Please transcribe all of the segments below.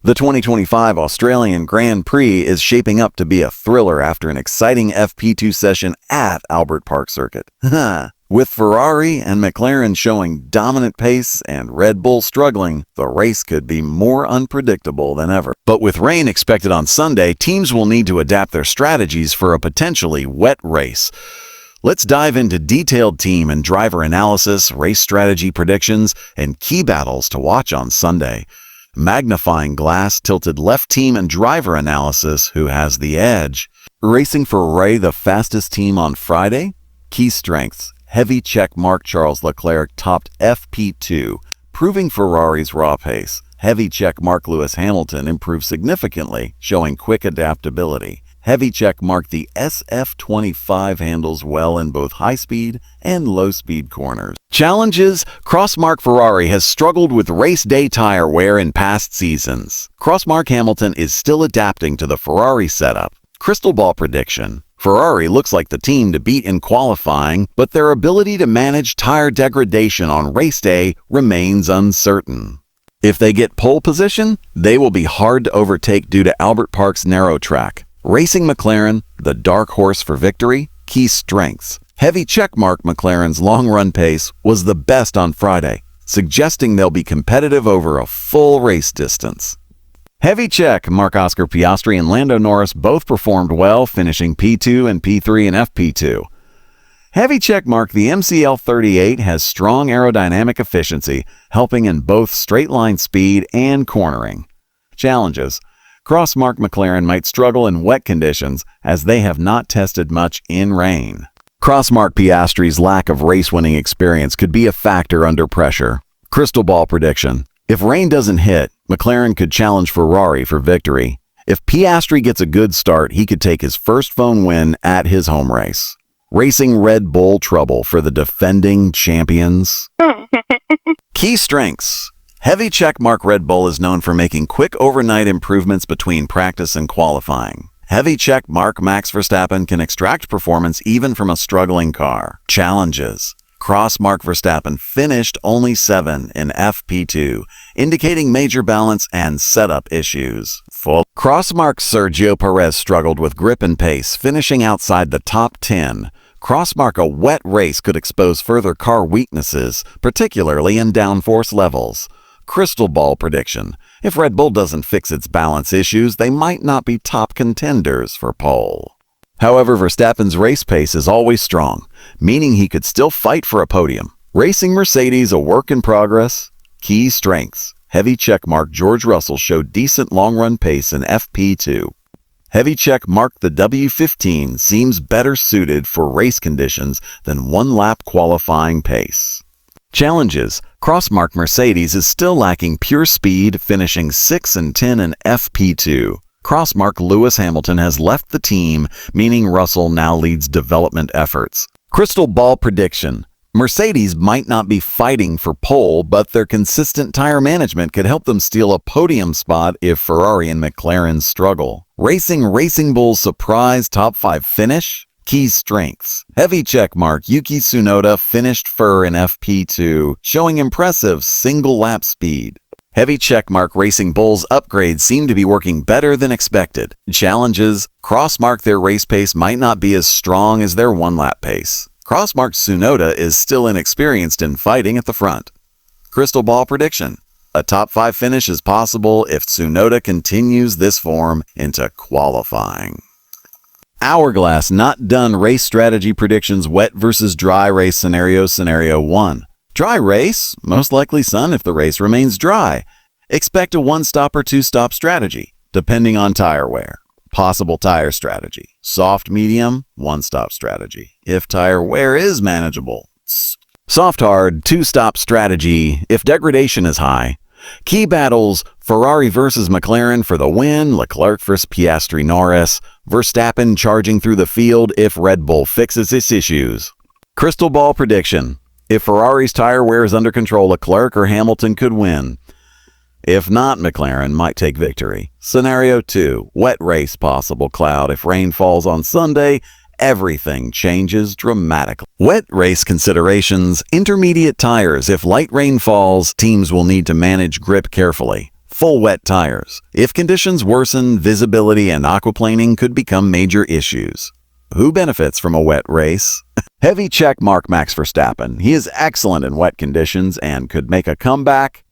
The 2025 Australian Grand Prix is shaping up to be a thriller after an exciting FP2 session at Albert Park Circuit. With Ferrari and McLaren showing dominant pace and Red Bull struggling, the race could be more unpredictable than ever. But with rain expected on Sunday, teams will need to adapt their strategies for a potentially wet race. Let's dive into detailed team and driver analysis, race strategy predictions, and key battles to watch on Sunday. Magnifying glass tilted left team and driver analysis, who has the edge. Racing Ferrari, the fastest team on Friday. Key strengths. Heavy check mark Charles Leclerc topped FP2, proving Ferrari's raw pace. Heavy check mark Lewis Hamilton improved significantly, showing quick adaptability. Heavy check mark the SF25 handles well in both high-speed and low-speed corners. Challenges: Crossmark Ferrari has struggled with race day tire wear in past seasons. Crossmark Hamilton is still adapting to the Ferrari setup. Crystal ball prediction: Ferrari looks like the team to beat in qualifying, but their ability to manage tire degradation on race day remains uncertain. If they get pole position, they will be hard to overtake due to Albert Park's narrow track. Racing McLaren, the dark horse for victory. Key strengths: heavy checkmark McLaren's long-run pace was the best on Friday, suggesting they'll be competitive over a full race distance. Heavy check Mark Oscar Piastri and Lando Norris both performed well, finishing P2 and P3 in FP2. Heavy check mark the MCL38 has strong aerodynamic efficiency, helping in both straight-line speed and cornering. Challenges: Crossmark McLaren might struggle in wet conditions as they have not tested much in rain. Crossmark Piastri's lack of race-winning experience could be a factor under pressure. Crystal ball prediction: if rain doesn't hit, McLaren could challenge Ferrari for victory. If Piastri gets a good start, he could take his first phone win at his home race. Racing Red Bull trouble for the defending champions. Key strengths: heavy checkmark Red Bull is known for making quick overnight improvements between practice and qualifying. Heavy checkmark Max Verstappen can extract performance even from a struggling car. Challenges: Crossmark Verstappen finished only 7 in FP2, indicating major balance and setup issues. Full Crossmark Sergio Perez struggled with grip and pace, finishing outside the top 10. Crossmark a wet race could expose further car weaknesses, particularly in downforce levels. Crystal ball prediction: if Red Bull doesn't fix its balance issues, they might not be top contenders for pole. However, Verstappen's race pace is always strong, meaning he could still fight for a podium. Racing Mercedes, a work in progress. Key strengths: heavy checkmark George Russell showed decent long-run pace in FP2. Heavy checkmark the W15 seems better suited for race conditions than one-lap qualifying pace. Challenges: Crossmark Mercedes is still lacking pure speed, finishing 6 and 10 in FP2. Crossmark Lewis Hamilton has left the team, meaning Russell now leads development efforts. Crystal ball prediction: Mercedes might not be fighting for pole, but their consistent tire management could help them steal a podium spot if Ferrari and McLaren struggle. Racing Bull's surprise top 5 finish. Key strengths: heavy checkmark Yuki Tsunoda finished in FP2, showing impressive single-lap speed. Heavy checkmark Racing Bull's upgrades seem to be working better than expected. Challenges: Crossmark their race pace might not be as strong as their one-lap pace. Crossmark Tsunoda is still inexperienced in fighting at the front. Crystal ball prediction: a top 5 finish is possible if Tsunoda continues this form into qualifying. Hourglass not done race strategy predictions: wet versus dry race scenario. Scenario 1. Dry race, most likely sun if the race remains dry. Expect a 1-stop or 2-stop strategy, depending on tire wear. Possible tire strategy: soft, medium, 1-stop strategy, if tire wear is manageable. Soft, hard, 2-stop strategy, if degradation is high. Key battles: Ferrari versus McLaren for the win, Leclerc versus Piastri Norris, Verstappen charging through the field if Red Bull fixes its issues. Crystal ball prediction: if Ferrari's tire wear is under control, Leclerc or Hamilton could win. If not, McLaren might take victory. Scenario 2. Wet race, possible cloud. If rain falls on Sunday, everything changes dramatically. Wet race considerations: intermediate tires. If light rain falls, teams will need to manage grip carefully. Full wet tires. If conditions worsen, visibility and aquaplaning could become major issues. Who benefits from a wet race? Heavy check mark Max Verstappen. He is excellent in wet conditions and could make a comeback.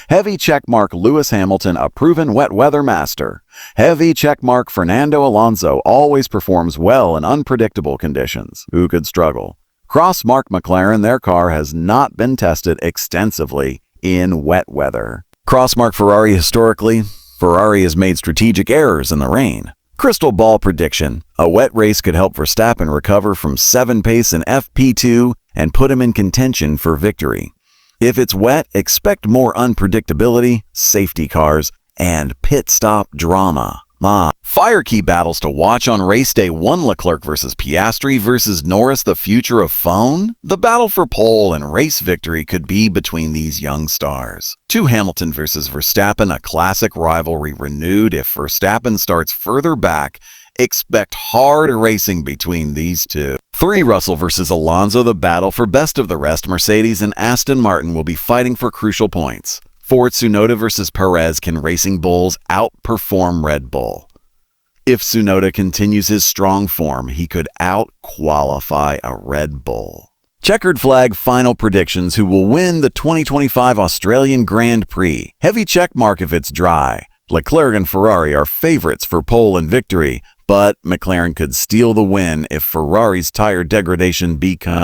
Heavy check mark Lewis Hamilton, a proven wet weather master. Heavy check mark Fernando Alonso, always performs well in unpredictable conditions. Who could struggle? Cross mark McLaren, their car has not been tested extensively in wet weather. Cross mark Ferrari, historically, Ferrari has made strategic errors in the rain. Crystal ball prediction. A wet race could help Verstappen recover from 7th pace in FP2 and put him in contention for victory. If it's wet, expect more unpredictability, safety cars, and pit stop drama. Fire key battles to watch on race day 1: Leclerc versus Piastri versus Norris, the future of phone? The battle for pole and race victory could be between these young stars. 2: Hamilton versus Verstappen, a classic rivalry renewed. If Verstappen starts further back, expect hard racing between these two. 3: Russell versus Alonso, the battle for best of the rest. Mercedes and Aston Martin will be fighting for crucial points. 4: Tsunoda versus Perez, can Racing Bulls outperform Red Bull? If Tsunoda continues his strong form, he could out-qualify a Red Bull. Checkered flag final predictions: who will win the 2025 Australian Grand Prix? Heavy check mark if it's dry. Leclerc and Ferrari are favorites for pole and victory, but McLaren could steal the win if Ferrari's tire degradation becomes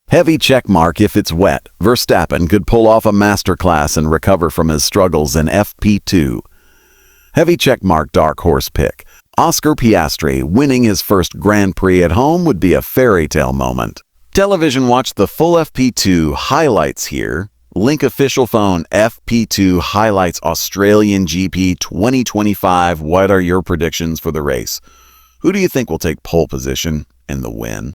Heavy check mark if it's wet. Verstappen could pull off a masterclass and recover from his struggles in FP2. Heavy check mark dark horse pick. Oscar Piastri winning his first Grand Prix at home would be a fairy tale moment. Television watch the full FP2 highlights here. Link official phone FP2 highlights Australian GP 2025. What are your predictions for the race? Who do you think will take pole position and the win?